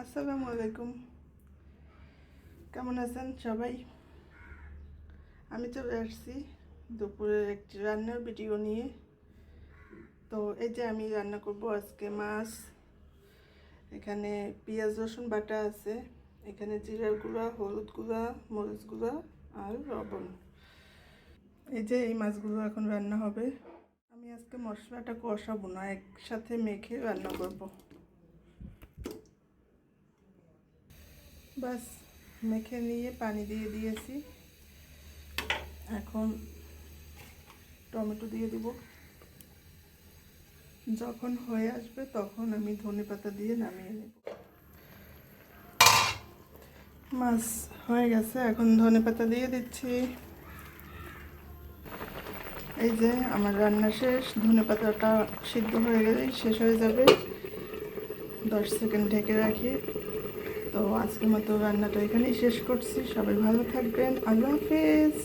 আসসালামু আলাইকুম। কেমন আছেন সবাই? আমি চলে আসছি দুপুরের একটি রান্নার ভিডিও নিয়ে। তো এই যে আমি রান্না করব আজকে মাছ। এখানে পেঁয়াজ রসুন বাটা আছে, এখানে জিরার গুঁড়া, হলুদ গুঁড়া, মরিচ গুঁড়া আর লবণ। এই যে এই মাছগুলো এখন রান্না হবে। আমি আজকে মশলাটা কষাবো না, একসাথে মেখে রান্না করব। বাস মেখে নিয়ে পানি দিয়ে দিয়েছি। এখন টমেটো দিয়ে দিব। যখন হয়ে আসবে তখন আমি ধনেপাতা দিয়ে নামিয়ে নেব। মাছ হয়ে গেছে, এখন ধনেপাতা দিয়ে দিচ্ছি। এই যে আমার রান্না শেষ। ধনেপাতাটা সিদ্ধ হয়ে গেলেই শেষ হয়ে যাবে। 10 সেকেন্ড ঢেকে রাখি। তো আজকের মতো রান্নাটা এখানেই শেষ করছি। সবাই ভালো থাকবেন। আল্লাহ হাফেজ।